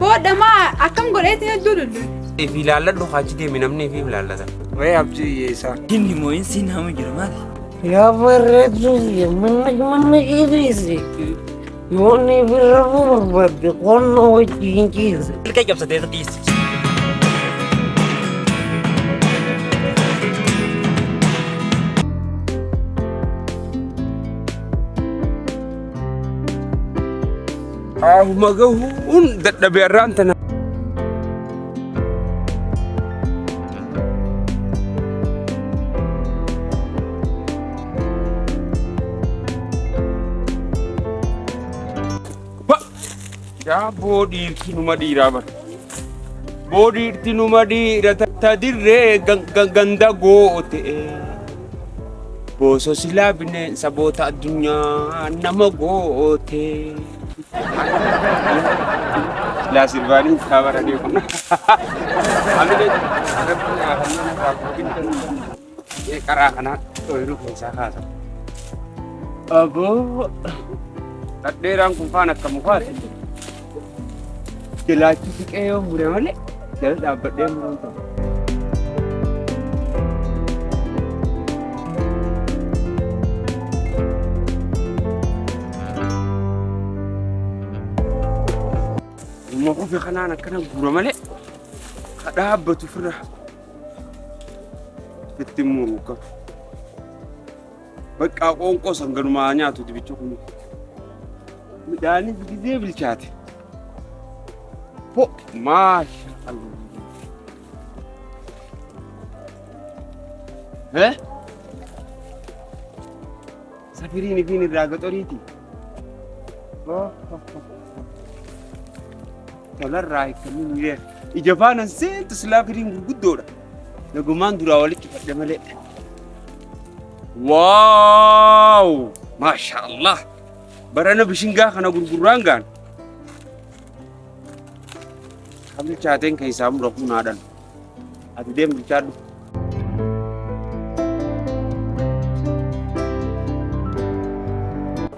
بودا ما أكم قريت يجولو في لالا لو خاجدي من أمني في لالا ده ويا أبجي يسا كني موين سين هم جرمال يا برجولي منك يريزي يوني بالربوبة بقولنا وجين كيز الكي جاب سديت قيس مجهون ده بيران تنا يا بودي كنو مديرة بر بودي كنو مديرة تدير غندا غوتي بوسو سلا بني سبوتا الدنيا نما غوتي لا سيرفاني خبر دي كنا امين ربنا خلينا راكوبين ये करा खाना तो इरु पैसा खाता अब तडेरang kumfana kamuhat jelaki kayo mure male dal dapat dia menonton ما هو في خنانا كنا مره male kada habatu firah Fitimuruka. Bakka qonqo sanganuma nyaatu dibicho kun. Midani bigize bilchaate. Po masha Allah. Safirini fini ragatoriti. Talar rai kamin ile. Ijafana sent slafirin guddoda. Naguman durawali kifadde male. Wow! Masha Allah. Barana bishinga kana gurgurangan. Kamil chaten kai samu rakuna dan. Ati dem bichadu.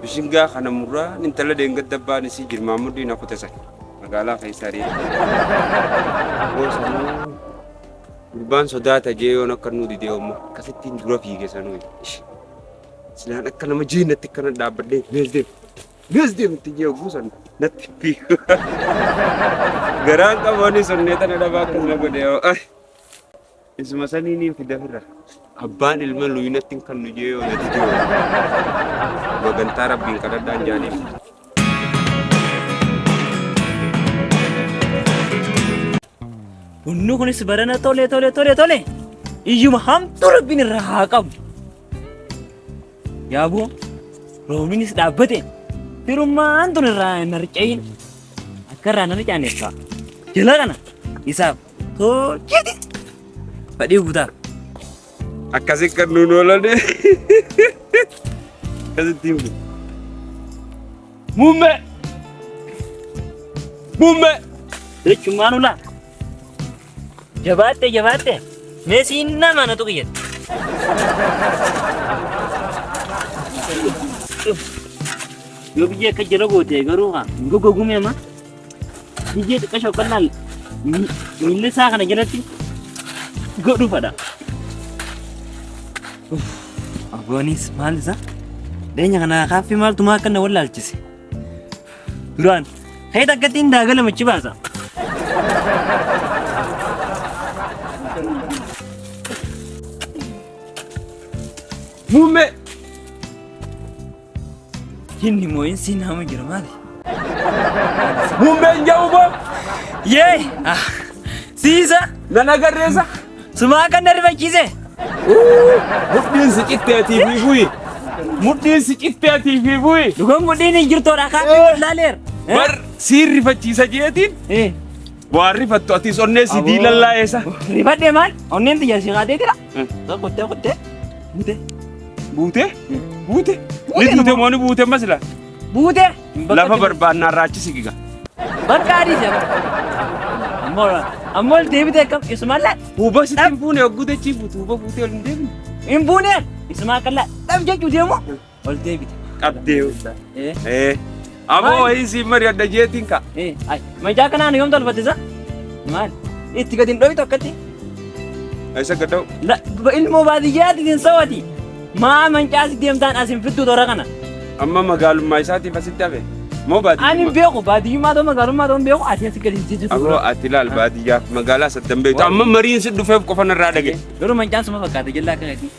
Bishinga kana murra nintala dengat dabba ni si Girmamudi na kutasa. Magala kai sari. Urban sodata jeyo na kanu di deomo kasitin dura fige sanu sila nakana majina tikana dabade mesde tijeyo gusan natipi garan ka mani sonneta na daba kan na godeo ay isma sanini fidafira abban ilman luyinatin kanu jeyo na tijeyo magantara bin kada danjani Unnu kunis barana tole ijuma ham turabin rahaqab yaabo rominis dabbate firumman tun ra narcain akara narcane ka jelana isab to kiti padi buta akase kanu nola de kasitim mumme cumanula Jabate. Messi mana tu kian? Yo biye ka jero gote garu ha. Gogo gume ma. Biye ka shaukan nal. Mille sa kana jerati. Godu pada. Agonis mal sa. Denya kana kafi mal tuma kana wala alchisi. Duran. Hay takatin dagala machi basa. Mume Kini moin sin hama girmali Mume njauba Ye Sisa nanagarresa Sumakan dari bakize Mudin sikitte TV bui Mudin sikitte TV bui Dugon mudin jirto raka laler Bar sirri facisa jetin Warri fattu ati sonne si dilalla esa Rifat de man onnen tiya si gade tira Kotte Bute? Litu moni bute masla. Bute? Lafa barbaanna raachisi giga. Barkaadi jaba. Amol deebi kam ismalla. Huba sitin fuune oggude chiifutu huba bute ol deebi. Imbuune isma kala tab jechu demo. Ol deebi. Qabdee. Amo isi mari ada jeting kak. Ay, meja kana yom tol fatisa. Mal. Itti gadin doi tokkatti. Isa gadau. La ilmu baadiyyaati din sawati. Ma mancaasi deemtaan asin fiddu tora kana. Amma magaalummaa isaatiif asitti hafe. Moo baadiyyaa? Ani beeku baadiyyummaa ta'u magaalummaa ta'u beeku ati asi gadi jijjiiru. Amo ati laal baadiyyaa magaalaa saddan beektu. Amma mariin si dhufeef qofa narraa dhage. Garuu mancaan suma fakkaata jallaa akka gadi.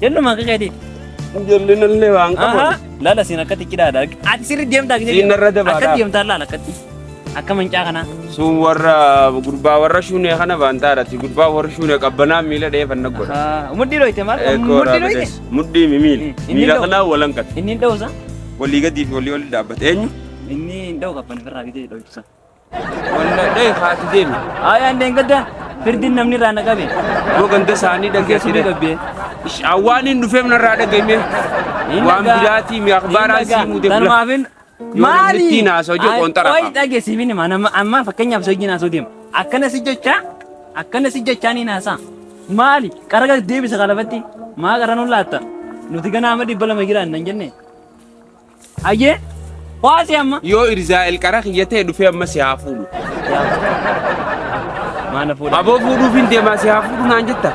Jalluma akka gadi. Jalli nallee waan qabu. Lala siin akkatti cidhaadha. Ati sirri deemtaa gadi. Siin narra dabaadha. Akkatti deemtaa laala akkatti. Akka mancaa kana. Sun warra gurbaa warra shuunee kana baantaadhaati. Gurbaa warra shuunee qabbanaa miila dheefanna godha. Muddii dhoyte maal? Muddii dhoyte. Muddii miila. Miila kanaa walanqate. Inni dhawusa? Walii gadii fi walii dhaabbate. Eenyu? Inni dhawu qabban irraa gadi dhoytusa. Walla dhee haati deemi. Ayaan deengadda firdin namni irraa naqabe. Yoo ganda isaanii dhaggeessine. Awwaan hin dhufeef narraa dhaggeeme. Waan biraatii mi akhbaaraan sii muudee bula. Tanumaafin maali? Yoo namni haasoo jiru qoonxara qaba. Oyi dhageessiifin amma fakkeenyaaf soojii haasoo deema. Akkana si jechaa ni haasaa. Maali? Qaraga deebisa qalabatti. Maa qara nu laatta? Nuti ganaa amma 200 jiraan nan jenne. Ayyee? Waasi amma? Yoo Irzaa'el qara kiyyatee dhufee amma si haa fuudhu. Maana fuudha. Aboo fuudhuuf hin deemaa si haa fuudhu naan jetta.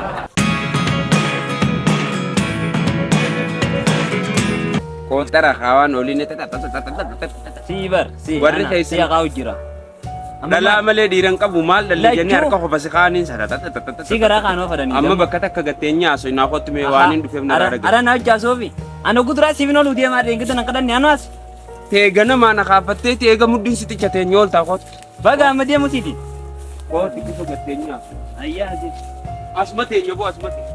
Qoonxara kaawaan oliin Siibar. Warri keessa. Siya kaa'u jira. Dhalaa malee dhiiran qabu maal dhalli jennee harka qofa si kaaniin sana. Si garaa kaanoo fadanii. Amma bakka takka gattee nyaaso naa kottu mee waan hin dhufeef narraa dhaggeessa. Ara na hojjaasofi. Ana guduraa siifin ooluu deemaa deengita nan kadhanne anuas. Teega namaa na kaafattee teega muddiin si tichatee nyooltaa kootu. Baga amma deemusiiti. Kooti bifa gattee nyaaso. Ayyaa ati. Asuma teenya boo asuma teenya.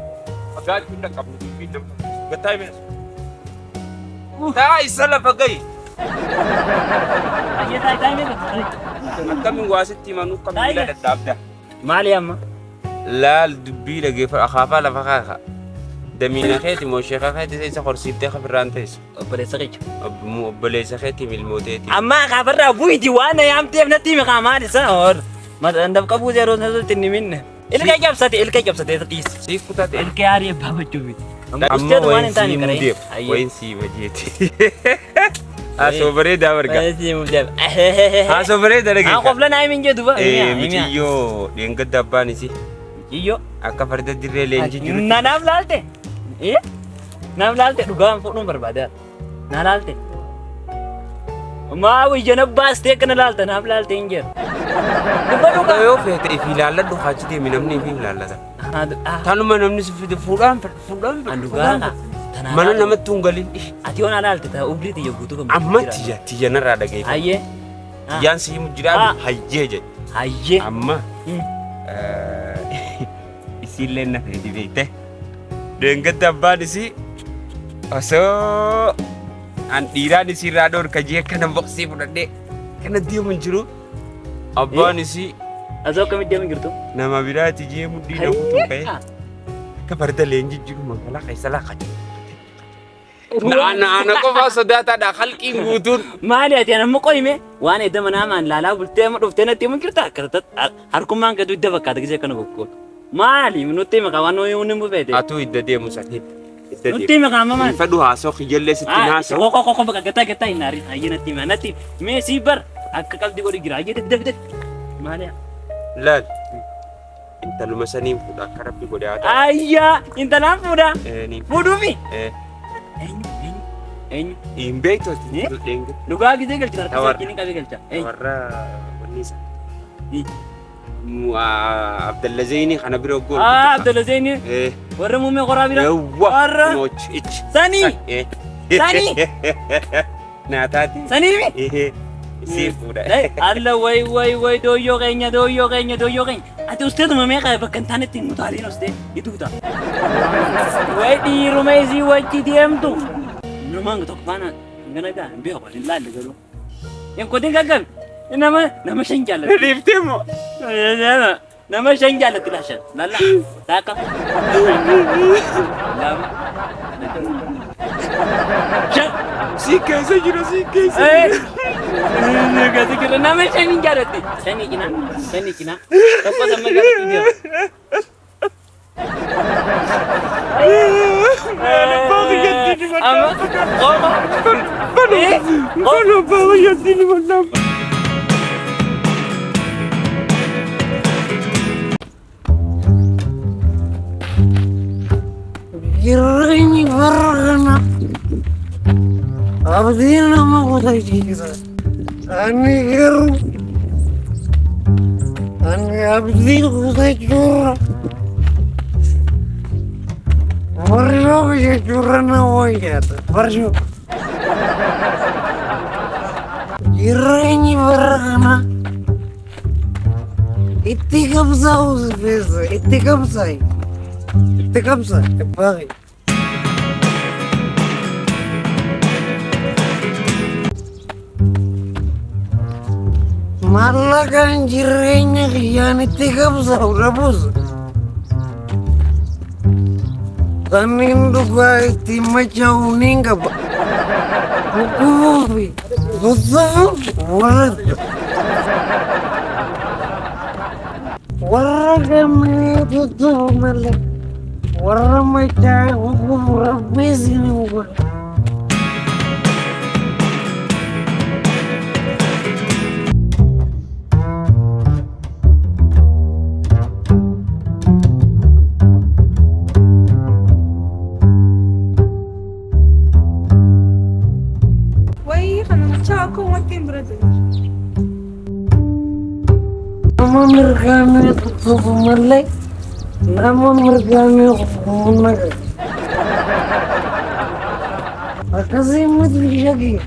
Fagaachuun dhaqqabu dubbiin nama. Gattaa himees. Taa isa lafa gahi. Ayyaa taayitaa himees. Akkamiin waasitti himanuu kamiila dadhaabda. Maali amma? Laal dubbii dhageeffa akaafaa lafa kaakaa. Damiina keeti moo sheekaa keeti isa horsiiftee kafirraan teessu. Obboleessa keecha. Obboleessa keeti milmooteeti. Amma akaafarraa bu'iti waan yaamteef natti hime qaamaadhi sana hor. Madandaf qabuu zeeroo sanatti inni minne. Ilka cabsatee dhiis. Siif kutate. Ilka yaarii abbaa bachuufi. Amma wayin sii mudeef. Wayin sii bajeeti. Haasoo bareedaa barga. Haasoo bareedaa dhageessa. Aan qofla naa himin jedhu ba. Mitiyyoo dheengadda abbaan isii. Iyyo. Akka farda dirree leenjii jiru. Naaf laalte. Naaf laalte dhugaan fuudhuun barbaadaa. Naa laalte. Maa wayyan baastee akkana laalta naaf laalte hin jiru. Dubba dhugaa. Yoo feete ifi ilaalladhu haachi deemi namni ifi ilaallata. Tanuma namni si fide fuudhaan. Dhugaa. Mana namatti hin galin. Ati yoo naa laalte ta'a ubrii xiyya guutuu kan amma tiyya narraa dhagaye. Hayyee. Tiyyaan si himu jiraan hayyee jedhe. Hayyee. Amma isiillee na feeti beekte. Deengadda abbaan isii osoo an dhiiraan isiirraa dhoorka jee kana boqsii fudhadhee kana deemu hin jiru. Abbaan isii Asoo akkamitti deemu jirtu? nama biraati jee muddii na kutuu ka'e akka farda leenjii jiru magaalaa keessa laaqate. Ana qofaa sodaataadha halqiin guutuun. Maali ati amma qoyime waan edda manaamaan laalaa bultee amma dhuftee natti himu jirta akkasatti harkummaan gadu idda fakkaata gisee kana bokkoon. Maali nutti hima waan nuyi hundi mufeete. Atuu idda deemu sanii. Nutti hima qaama maali? Fadhu haasoo kiyyalee sitti naasoo. Qoko bakka gataa hin naarin hayyee natti hima natti mee sii bar akka qalbii godhi jira hayyee dadda maali? Laal intaluma saniin fuudha akka rabbi godhe haa ta'u. Ayyaa intalaan fuudha. Fuudhuufi. Eenyu? Hin beektu dheengu. Dhugaa gisee galcha harka wajjin qabee galcha. Warra wanniisa. Abdallazeyni kana bira gool. Abdallazeyni. Warra muummee qoraa bira. Warra. Ich. Sanii. Sanii. Naataati. Sanii. Sii fuudha. Alla way dooyyoo keenya. Ati usteetuma meeqa bakka hin taanetti hin mutaaleen ustee ituuta. Way dhiiruma isii wajji deemtu. Namaan tokko faana gana gaa hin beeku hin laalle garuu. Yan kotiin gaggabi. Nama shan jaallatti. Riiftee moo? Nama shan jaallatti laashan. Lalla. Taaka. Lama. Shan. Si keessa jira si keessa. Gati kira nama shani jaallatti. Shani kina. Tokko sama jaallatti jira. Jirani faragana. Abdina ma kutayjiza. Ani garu. Ani abdi kutayjura. Warjo kutayjura na wajata. Warjo. Jirani faragana. Itti kabsa uzbeza. Itti kabsa. Kabsa, bagay. Malakan jirenya kiyan iti kabsa, urabos. Tanindu ka iti machauning ka ba? Hukumobi. Gusto warat. Wala kami totoo malak. Wala may tayo hukumurabis ini mo. Wai kana macha ko watin brother. Nama merkami totoo malak. Nama merkami hukumunag. Akasimit bishagi.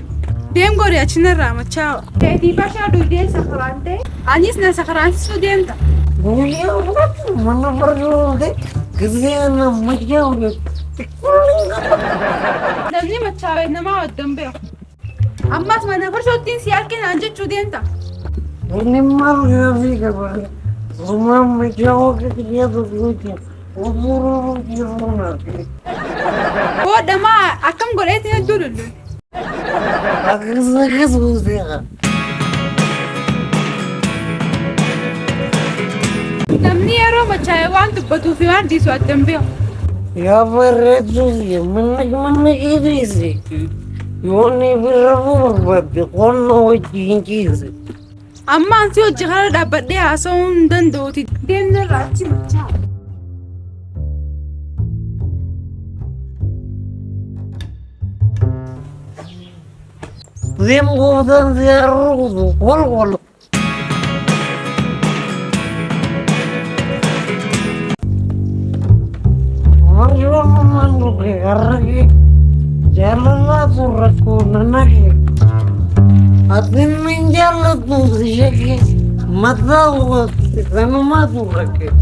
Dem gore achinarra macha. Tedi basha du del sakrante. Anis na sakrante su dem ta. Buya urat mana berjode. Kesian macam urat. Namni macha ve nama waddam be. Ammas mana par shotin siyar ke anje chu dem ta. Ini marga kabar. Rumah macam dia tu lucu. Uburu jiruna. Wo dama akam gore ete dululu. Akas uzega. Namni ero macha wan tu batu fi wan disu waddam be. Ya beretu ya mana ini sih. Yoni birabu berbabi kono jinjis. Amma ansi hojii kana dhaabbadhee haasa'uu hin danda'uuti. Deemna irraa achi machaa. Limbutan ziarudu kol. Marjo mandu ke karaki jalan aturaku nanaki. Atin menjala tu sejaki mata uat kanu matu rakyat.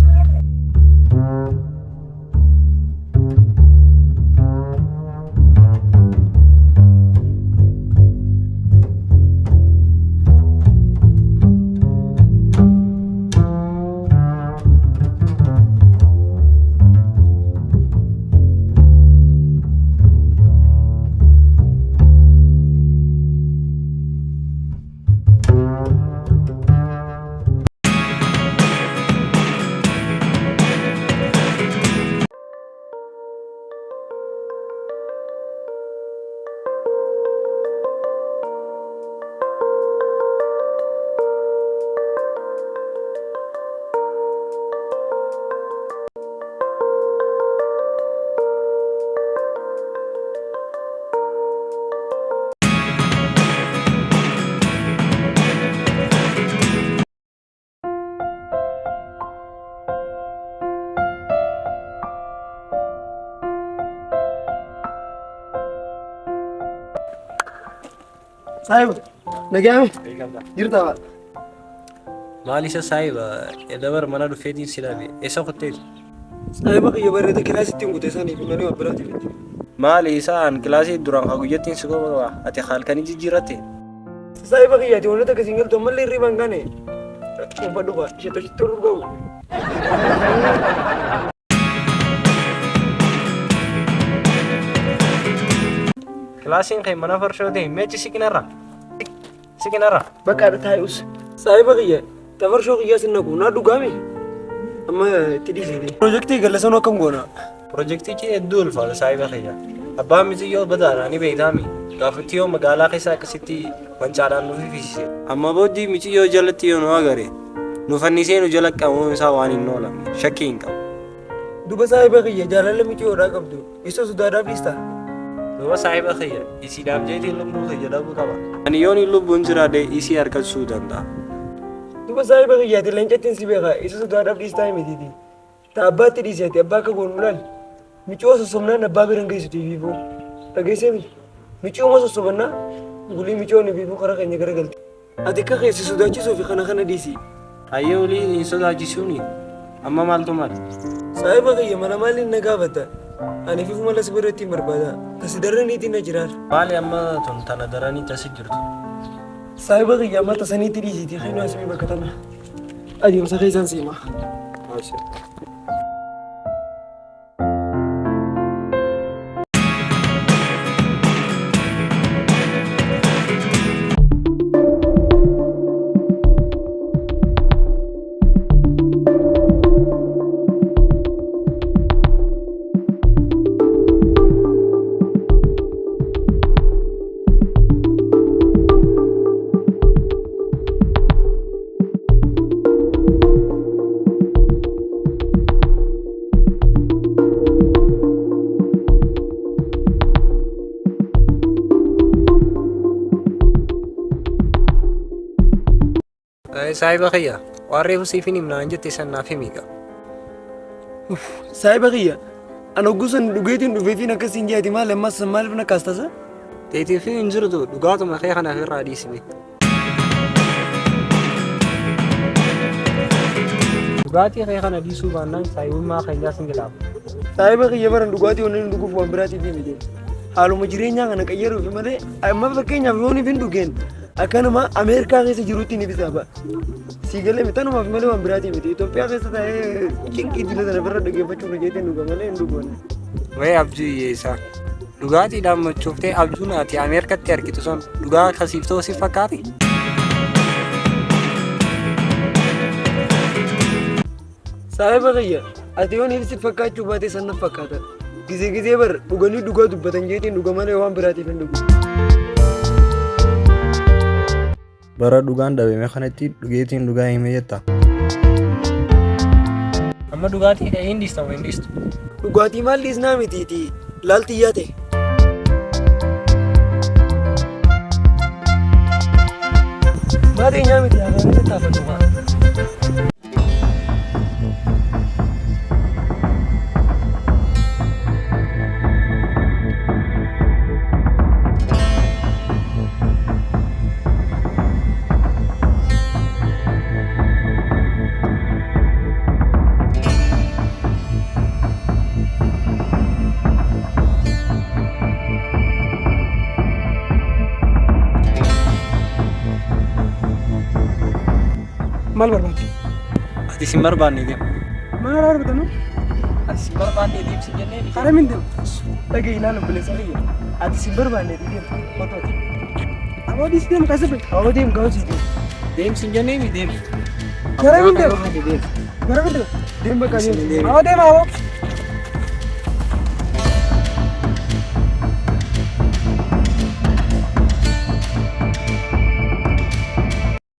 Sahib, nagami? Jirta ba? Maalisa saahiba dabar mana dhufeetiin silaabe eessa kotteeti? Saahiba kiyya barreeta kilaasittiin guuteessanii fi manuma biraati miti. Maali isaan kilaasii duraan haa guyyattiin si goba ati halkanii jijjiiratte? Saahiba kiyyaati wantoota akkasiin galtu ammallee hirriibaan gane. Uffadhu baa ishee toluu gahu. Kilaasiin kee mana farshoote meechi sikinarra? Sikinarra? Bakka adda taa'us. Saahiba kiyya tafarshoo kiyyaa sinna kun naa dhugaami. Amma itti dhiisite. Piroojeektii gallasanuu akkam goona? Piroojeektichi hedduu ulfaata saayiba kiyya. Abbaan mitiyyoo badaadhaan ni beektaami. Gaafatti yoo magaalaa keessaa akkasitti wancaadhaan nuuf fiisise. Amma booddee mitiyyoo jalatti yoo nu agare nu fannisee nu jala qabuun isaa waan hin oolamne shakkii hin qabu. Duba saayiba kiyya jaalala michiyoodhaa qabdu. Isa sodaadhaaf dhiistaa? Duba saayiba kiyya isiidhaaf jeetiin lubbuu kiyya dhabuu qaba. Ani yoon lubbuun jiraadhe isii argachuu danda'a. Duba saayiba kiyyaati leencattiin si beekaa isa sodaadhaaf dhiistaa himitiiti. Ta abbaatti dhiiseeti abbaa akka goonu laal. Michoo sossobnaan abbaa biran geessitu fiifuu. Dhageessee miti. Michooma sossobannaa gulii michoonni fiifuu karaa keenya garagalti. Ati akka keessi sodaachisuu fi kana dhiisi. Hayyee olii hin sodaachisuuni. Amma maaltu maal? Saayiba kiyya mana maaliin na gaafata? Ani fiifu mala si biratti hin barbaada. Tasi daraniitiin na jiraar. Maali amma tun tana daranii tasi jirtu? Saayiba kiyya amma tasaniitti dhiisiiti. Xinoo asii bakka tana. Adeemsa keessaan siima. Saayiba kiyya waan reefu siif hin himnaan jette san naaf himiiqa. Saayiba kiyya ana ogguusan dhugeetiin dhufeetiin akkasiin jaati maal ammas maaliif na kaastasa? Teetii fi hin jirtu dhugaatuma kee kanaaf irraa dhiisime. Dhugaatii kee kana dhiisuu baannaan saayibummaa keenyaa sin gilaafa. Saayiba kiyya baran dhugaatii wanni dhuguuf waan biraatiif himite. Haaluma jireenyaa kana qayyaruuf malee amma fakkeenyaaf yoon hin dhugeen akkanuma Ameerikaa keessa jiruutti ni bisaaba. Siigalee mitanumaaf malee waan biraatiif miti. Itoophiyaa keessa taa'ee cinqii dila sana birra dhaggeeffachuuf jettee dhuga malee hin dhugoonne. Wayii abjuu hiyyeessaa. Dhugaatiidhaan machooftee abjuun ati Ameerikatti argitu sun dhugaa akkasiif ta'uu si fakkaati? Saayiba kiyya ati yoon ibsi fakkaachuu baate san na fakkaata. Gizee bar dhuganii dhugaa dubbatan jeetiin dhuga malee waan biraatiif hin dhugu. Bara dhugaan dhabame kanatti dhugeetiin dhugaa hime jetta. Amma dhugaatii hin dhiistamu hin dhiistu. Dhugaatii maal dhiisnaa mitiiti laaltiyyaa ta'e. Maatii nyaa miti yaa kan taafatu maa. Maal barbaadde? Ati sin barbaanne deemu. Maal barbaadanu? Ati sin barbaanne deemsi jennee ni. Hara min deemu? Dhagee ilaalu bilisa liyya. Ati sin barbaanne deemu. Qotooti. Aboo dhiisi deemu kaasa bee. Aboo deemu gahuusi deemu. Deemsi jennee ni deemu. Gara min deemu? Gara min deemu? Deemu bakka deemu. Aboo deemu aboo.